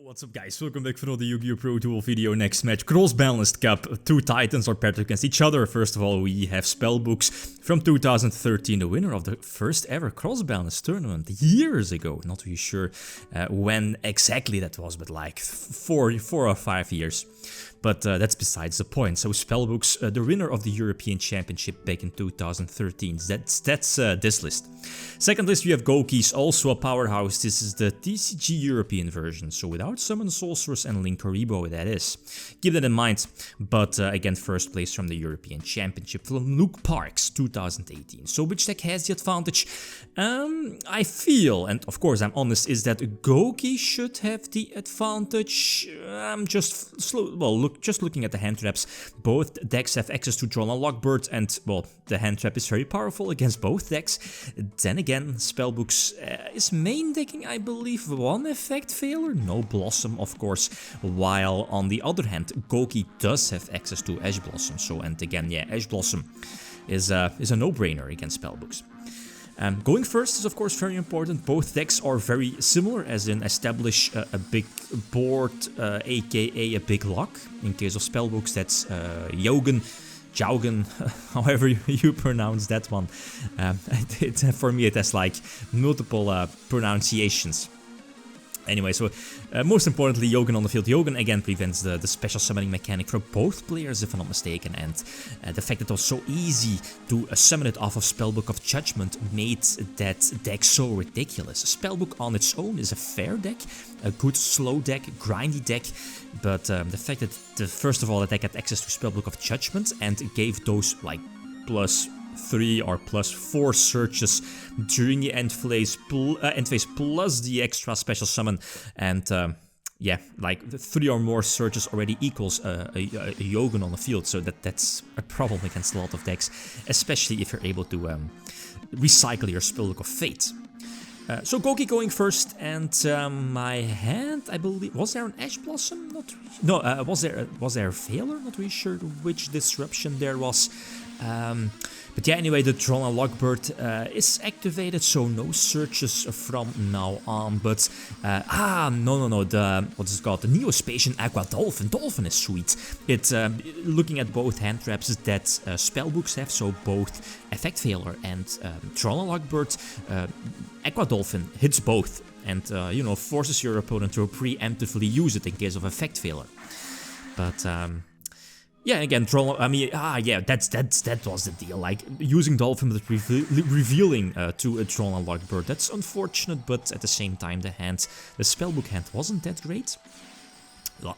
What's up guys, welcome back for another Yu-Gi-Oh! Pro Duel video. Next match, Cross-Banlist Cup. Two titans are paired against each other. First of all, we have Spellbooks from 2013, the winner of the first ever Cross-Banlist tournament years ago. Not really sure when exactly that was, but like four or 5 years. But that's besides the point. So Spellbooks, the winner of the European Championship back in 2013. That's this list. Second list, we have Gouki's, also a powerhouse. This is the TCG European version, so without Summon Sorceress and Link Karibo, that is. Keep that in mind. But again, first place from the European Championship from Luke Parks, 2018. So which deck has the advantage? I feel, and of course I'm honest, is that Gouki should have the advantage. I'm just just looking at the hand traps. Both decks have access to Drawn Lockbird, and well, the hand trap is very powerful against both decks. Then again, Spellbooks is main decking, I believe, one effect failure, no Blossom, of course, while on the other hand, Gouki does have access to Ash Blossom. So, and again, yeah, Ash Blossom is a no-brainer against Spellbooks. Going first is of course very important. Both decks are very similar, as in establish a big board, aka a big lock. In case of Spellbooks, that's Jougen, however you pronounce that one. For me it has like multiple pronunciations. Anyway, so most importantly, Jougen on the field. Jougen again prevents the special summoning mechanic for both players, if I'm not mistaken, and the fact that it was so easy to summon it off of Spellbook of Judgment made that deck so ridiculous. Spellbook on its own is a fair deck, a good slow deck, grindy deck, but the fact that first of all the deck had access to Spellbook of Judgment and gave those like +3 or +4 searches during the end phase plus the extra special summon, and yeah, like 3 or more searches already equals a Jougen on the field, so that's a problem against a lot of decks, especially if you're able to recycle your Spellbook of Fate. So Gouki going first, and my hand, I believe, was there an Ash Blossom? No, was there a failure? Not really sure which disruption there was. But yeah, anyway, the Drawn Lockbird is activated, so no searches from now on. But no, what is it called? The Neospatian Aqua Dolphin. Dolphin is sweet. It's looking at both hand traps that Spellbooks have, so both Effect Failure and Drawn Lockbird. Aqua Dolphin hits both, and you know, forces your opponent to preemptively use it in case of Effect Failure. But yeah, again, yeah, that was the deal. Like using Dolphin but revealing to a Drawn Lockbird. That's unfortunate, but at the same time, the Spellbook hand wasn't that great.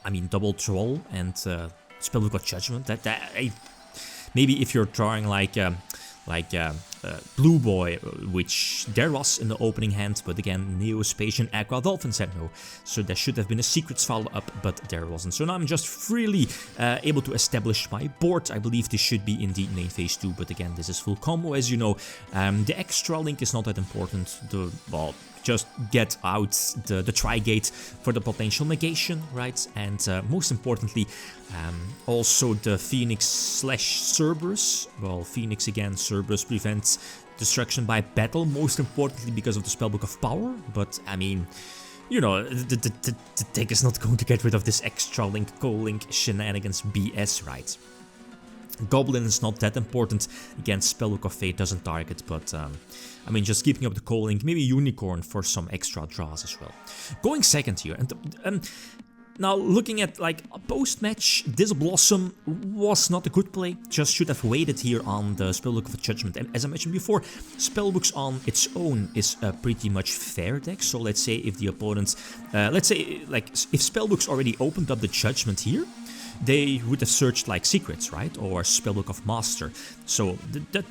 I mean, double Troll and Spellbook of Judgment. Maybe if you're drawing like Blue Boy, which there was in the opening hand, but again, Neospatian Aqua Dolphin said no, so there should have been a Secrets follow-up, but there wasn't. So now I'm just freely able to establish my board. I believe this should be indeed main phase 2, but again, this is full combo, as you know. The extra link is not that important. Just get out the Tri-Gate for the potential negation, right? And most importantly, also the Phoenix/Cerberus. Well, Phoenix again, Cerberus prevents destruction by battle, most importantly because of the Spellbook of Power. But I mean, you know, the deck is not going to get rid of this extra link, co-link shenanigans BS, right? Goblin is not that important. Again, Spellbook of Fate doesn't target, but I mean, just keeping up the co-link, maybe Unicorn for some extra draws as well. Going second here, and now looking at like a post-match, this Blossom was not a good play, just should have waited here on the Spellbook of Judgment. And as I mentioned before, Spellbooks on its own is a pretty much fair deck, so let's say if the opponent, let's say like if Spellbooks already opened up the Judgment here, they would have searched like Secrets, right, or Spellbook of Master, so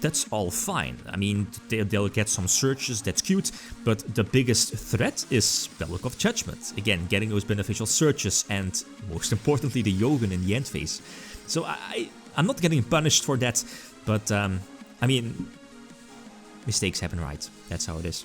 that's all fine. I mean, they'll get some searches, that's cute, but the biggest threat is Spellbook of Judgment. Again, getting those beneficial searches, and most importantly, the Jougen in the end phase. So I'm not getting punished for that, but I mean, mistakes happen, right? That's how it is.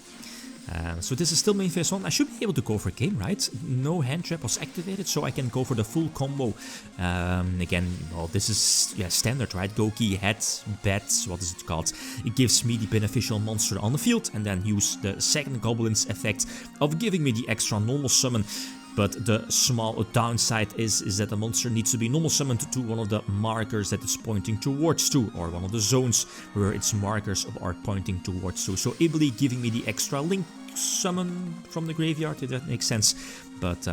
So this is still main phase 1. I should be able to go for game, right? No hand trap was activated, so I can go for the full combo. Again, well, this is standard, right? Gouki, head, bats, what is it called? It gives me the beneficial monster on the field, and then use the second Goblin's effect of giving me the extra normal summon. but the small downside is that the monster needs to be normal summoned to one of the markers that it's pointing towards to, or one of the zones where its markers are pointing towards to. So ably giving me the extra link summon from the graveyard, if that makes sense. But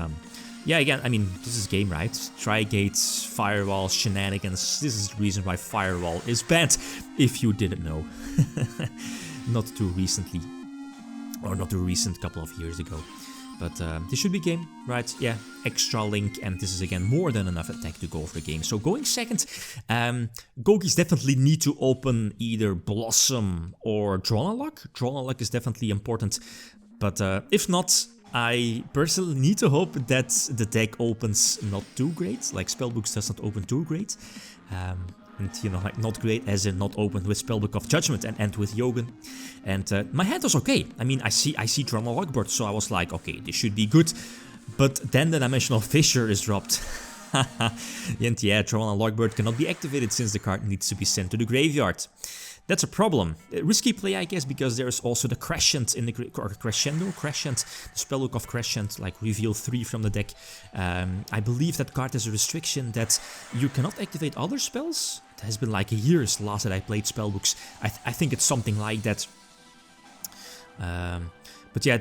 yeah, again, I mean, this is game, right? Tri-gates, firewall, shenanigans. This is the reason why firewall is banned, if you didn't know. Not too recently, or not too recent, couple of years ago. But this should be game, right? Yeah, extra link, and this is again more than enough attack to go for game. So going second, Goukis definitely need to open either Blossom or Dronalog. Dronalog is definitely important, but if not, I personally need to hope that the deck opens not too great, like Spellbooks does not open too great. And you know, like not great as in not opened with Spellbook of Judgment and end with Yugioh. And my hand was okay. I mean, I see Dronalog board, so I was like, okay, this should be good. But then the Dimensional Fissure is dropped. And yeah, Dronalog board cannot be activated since the card needs to be sent to the graveyard. That's a problem. Risky play, I guess, because there's also the Crescent in the Crescent, the Spellbook of Crescent, like reveal 3 from the deck. I believe that card has a restriction that you cannot activate other spells. It has been like a year since last that I played Spellbooks. I think it's something like that. But yeah,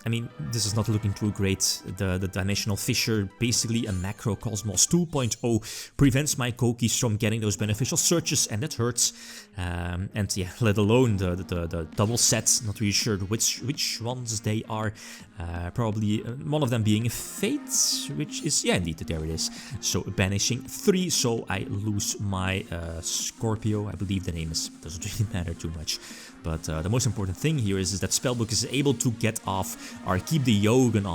I mean, this is not looking too great. The Dimensional Fissure, basically a Macro Cosmos 2.0, prevents my Goukis from getting those beneficial searches, and that hurts. And yeah, let alone the double sets, not really sure which ones they are. Probably one of them being a Fate, which is, yeah, indeed, there it is. So banishing 3, so I lose my Scorpio, I believe the name is, doesn't really matter too much. But the most important thing here is that Spellbook is able to get off or keep the Yugioh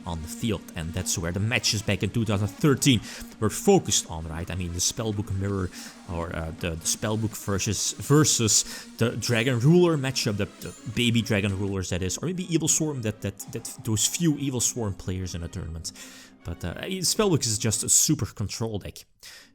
on the field, and that's where the matches back in 2013 were focused on, right? I mean, the Spellbook mirror, or the Spellbook versus the Dragon Ruler matchup, the baby Dragon Rulers, that is, or maybe Evil Swarm, that those few Evil Swarm players in a tournament. But Spellbook is just a super control deck.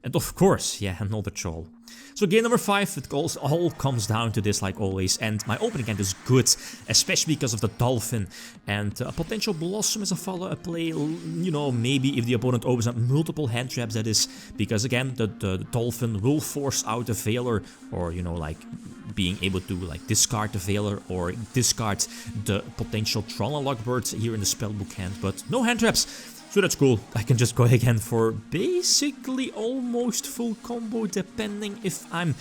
And of course, yeah, another troll. So game number 5, it all comes down to this, like always, and my opening hand is good, especially because of the Dolphin, and a potential Blossom as a follow-up play, you know, maybe if the opponent opens up multiple hand traps, that is, because again, the Dolphin will force out the Veiler, or, you know, like, being able to, like, discard the Veiler, or discard the potential Dronalog bird here in the Spellbook hand, but no hand traps. So that's cool. I can just go again for basically almost full combo, depending if I'm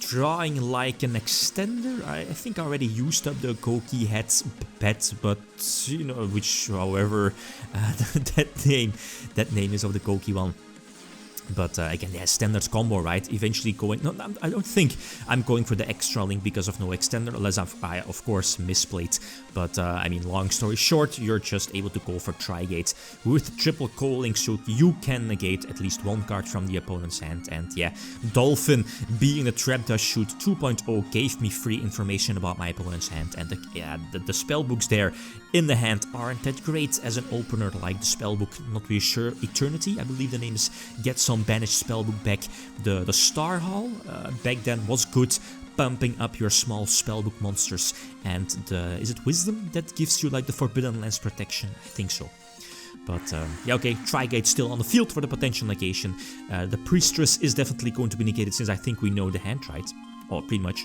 drawing like an extender. I think I already used up the Gouki head's pet, but you know, which, however, that name is of the Gouki one. But again, yeah, standard combo, right? Eventually going... No, I don't think I'm going for the extra link because of no extender, unless I of course, misplayed. But, I mean, long story short, you're just able to go for Tri-Gate with triple co-link, so you can negate at least one card from the opponent's hand. And yeah, Dolphin, being the Trap Does Shoot 2.0, gave me free information about my opponent's hand. And the spellbooks there in the hand aren't that great as an opener, like the spellbook, not really sure, Eternity, I believe the name is, get some banished spellbook back. The Star Hall back then was good, pumping up your small spellbook monsters, and is it Wisdom that gives you like the Forbidden Lands protection? I think so. But yeah, okay, Tri-Gate still on the field for the potential negation. The Priestess is definitely going to be negated since I think we know the hand, right? Oh, pretty much.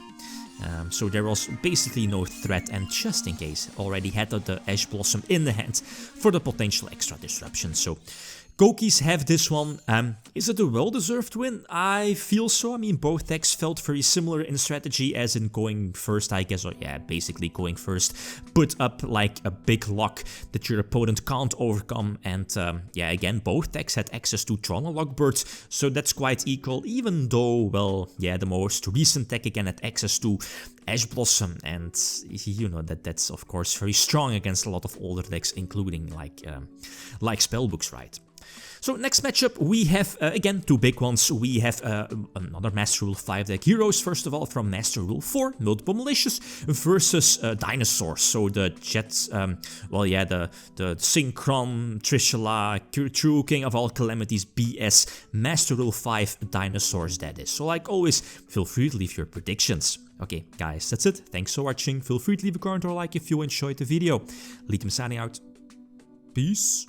So there was basically no threat, and just in case, already had the Ash Blossom in the hand for the potential extra disruption. So Goukis have this one. Is it a well-deserved win? I feel so. I mean, both decks felt very similar in strategy as in going first, I guess. Or yeah, basically going first. Put up like a big lock that your opponent can't overcome. And yeah, again, both decks had access to Dronalog birds, so that's quite equal. Even though, well, yeah, the most recent deck again had access to Ash Blossom, and you know that's of course very strong against a lot of older decks, including like Spellbooks, right? So next matchup, we have, again, two big ones. We have another Master Rule 5 deck heroes, first of all, from Master Rule 4, Multiple Malicious, versus Dinosaurs. So the Jets, well, yeah, the Synchron, Trishula, True King of All Calamities, BS, Master Rule 5 Dinosaurs, that is. So like always, feel free to leave your predictions. Okay, guys, that's it. Thanks for watching. Feel free to leave a comment or like if you enjoyed the video. Lithium signing out. Peace.